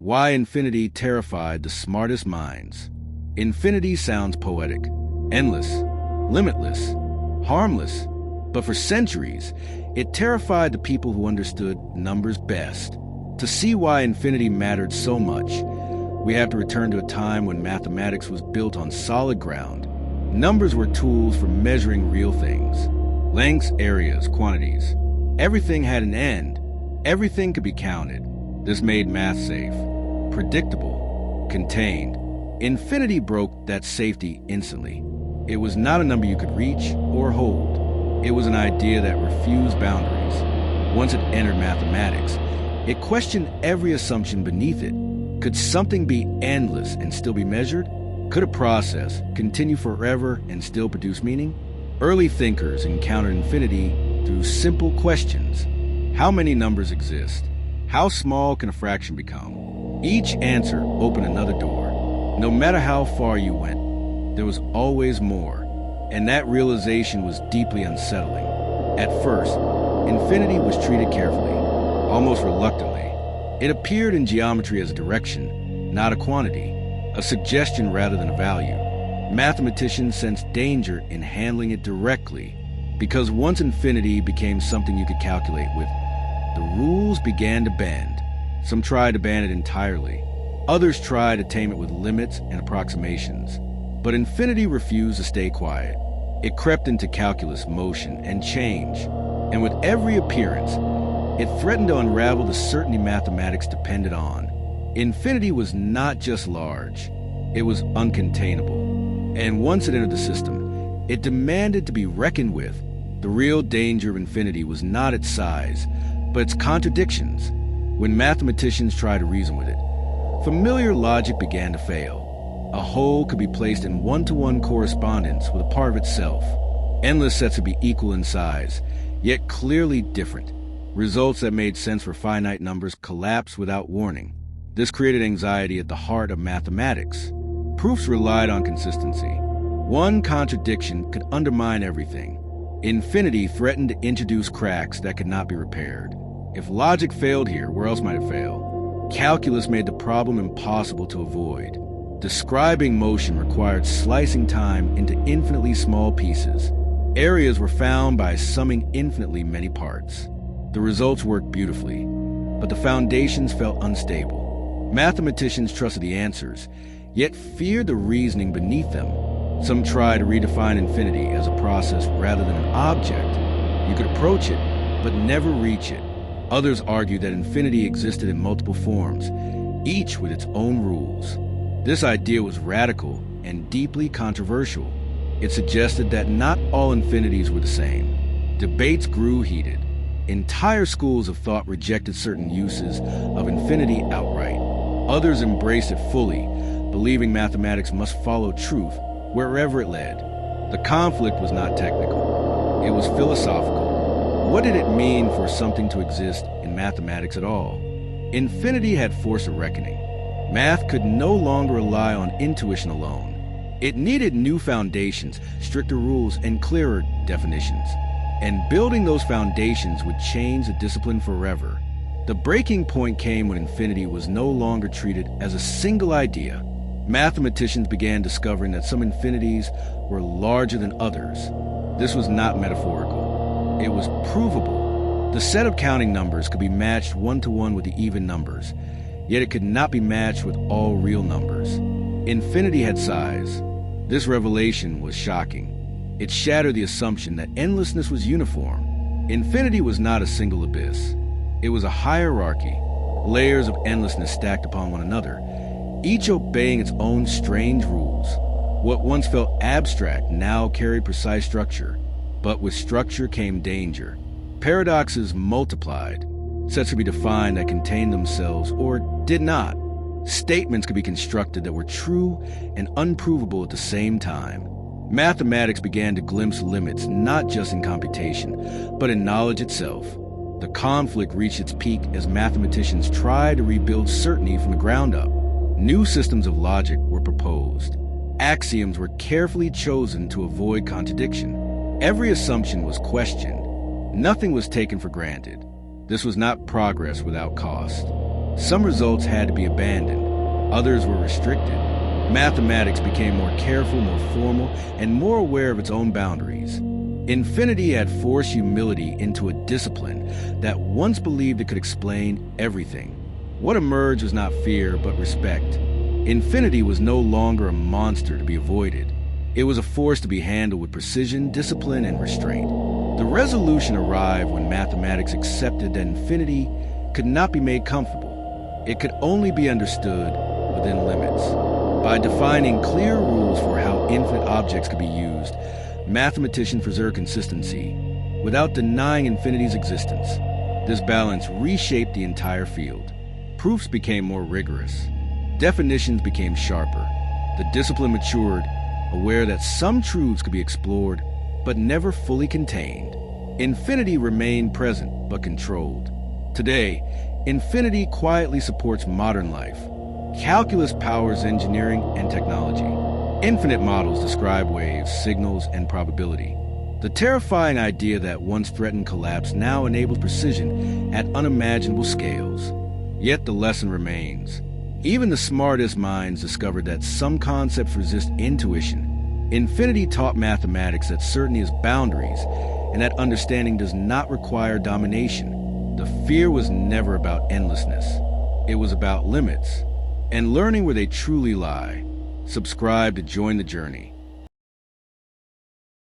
Why infinity terrified the smartest minds. Infinity sounds poetic, endless, limitless, harmless, but for centuries, it terrified the people who understood numbers best. To see why infinity mattered so much, we have to return to a time when mathematics was built on solid ground. Numbers were tools for measuring real things. Lengths, areas, quantities. Everything had an end. Everything could be counted. This made math safe, predictable, contained. Infinity broke that safety instantly. It was not a number you could reach or hold. It was an idea that refused boundaries. Once it entered mathematics, it questioned every assumption beneath it. Could something be endless and still be measured? Could a process continue forever and still produce meaning? Early thinkers encountered infinity through simple questions. How many numbers exist? How small can a fraction become? Each answer opened another door. No matter how far you went, there was always more, and that realization was deeply unsettling. At first, infinity was treated carefully, almost reluctantly. It appeared in geometry as a direction, not a quantity, a suggestion rather than a value. Mathematicians sensed danger in handling it directly, because once infinity became something you could calculate with, the rules began to bend. Some tried to ban it entirely. Others tried to tame it with limits and approximations. But infinity refused to stay quiet. It crept into calculus, motion, and change. And with every appearance, it threatened to unravel the certainty mathematics depended on. Infinity was not just large, it was uncontainable. And once it entered the system, it demanded to be reckoned with. The real danger of infinity was not its size, but its contradictions. When mathematicians tried to reason with it, familiar logic began to fail. A whole could be placed in one-to-one correspondence with a part of itself. Endless sets would be equal in size, yet clearly different. Results that made sense for finite numbers collapsed without warning. This created anxiety at the heart of mathematics. Proofs relied on consistency. One contradiction could undermine everything. Infinity threatened to introduce cracks that could not be repaired. If logic failed here, where else might it fail? Calculus made the problem impossible to avoid. Describing motion required slicing time into infinitely small pieces. Areas were found by summing infinitely many parts. The results worked beautifully, but the foundations felt unstable. Mathematicians trusted the answers, yet feared the reasoning beneath them. Some tried to redefine infinity as a process rather than an object. You could approach it, but never reach it. Others argued that infinity existed in multiple forms, each with its own rules. This idea was radical and deeply controversial. It suggested that not all infinities were the same. Debates grew heated. Entire schools of thought rejected certain uses of infinity outright. Others embraced it fully, believing mathematics must follow truth wherever it led. The conflict was not technical. It was philosophical. What did it mean for something to exist in mathematics at all? Infinity had forced a reckoning. Math could no longer rely on intuition alone. It needed new foundations, stricter rules, and clearer definitions. And building those foundations would change the discipline forever. The breaking point came when infinity was no longer treated as a single idea. Mathematicians began discovering that some infinities were larger than others. This was not metaphorical. It was provable. The set of counting numbers could be matched one-to-one with the even numbers, yet it could not be matched with all real numbers. Infinity had size. This revelation was shocking. It shattered the assumption that endlessness was uniform. Infinity was not a single abyss. It was a hierarchy, layers of endlessness stacked upon one another, each obeying its own strange rules. What once felt abstract now carried precise structure, but with structure came danger. Paradoxes multiplied. Sets could be defined that contained themselves or did not. Statements could be constructed that were true and unprovable at the same time. Mathematics began to glimpse limits not just in computation, but in knowledge itself. The conflict reached its peak as mathematicians tried to rebuild certainty from the ground up. New systems of logic were proposed. Axioms were carefully chosen to avoid contradiction. Every assumption was questioned. Nothing was taken for granted. This was not progress without cost. Some results had to be abandoned, others were restricted. Mathematics became more careful, more formal, and more aware of its own boundaries. Infinity had forced humility into a discipline that once believed it could explain everything. What emerged was not fear, but respect. Infinity was no longer a monster to be avoided. It was a force to be handled with precision, discipline, and restraint. The resolution arrived when mathematics accepted that infinity could not be made comfortable. It could only be understood within limits. By defining clear rules for how infinite objects could be used, mathematicians preserved consistency without denying infinity's existence. This balance reshaped the entire field. Proofs became more rigorous. Definitions became sharper. The discipline matured, aware that some truths could be explored, but never fully contained. Infinity remained present, but controlled. Today, infinity quietly supports modern life. Calculus powers engineering and technology. Infinite models describe waves, signals, and probability. The terrifying idea that once threatened collapse now enables precision at unimaginable scales. Yet the lesson remains. Even the smartest minds discovered that some concepts resist intuition. Infinity taught mathematics that certainty has boundaries and that understanding does not require domination. The fear was never about endlessness. It was about limits and learning where they truly lie. Subscribe to join the journey.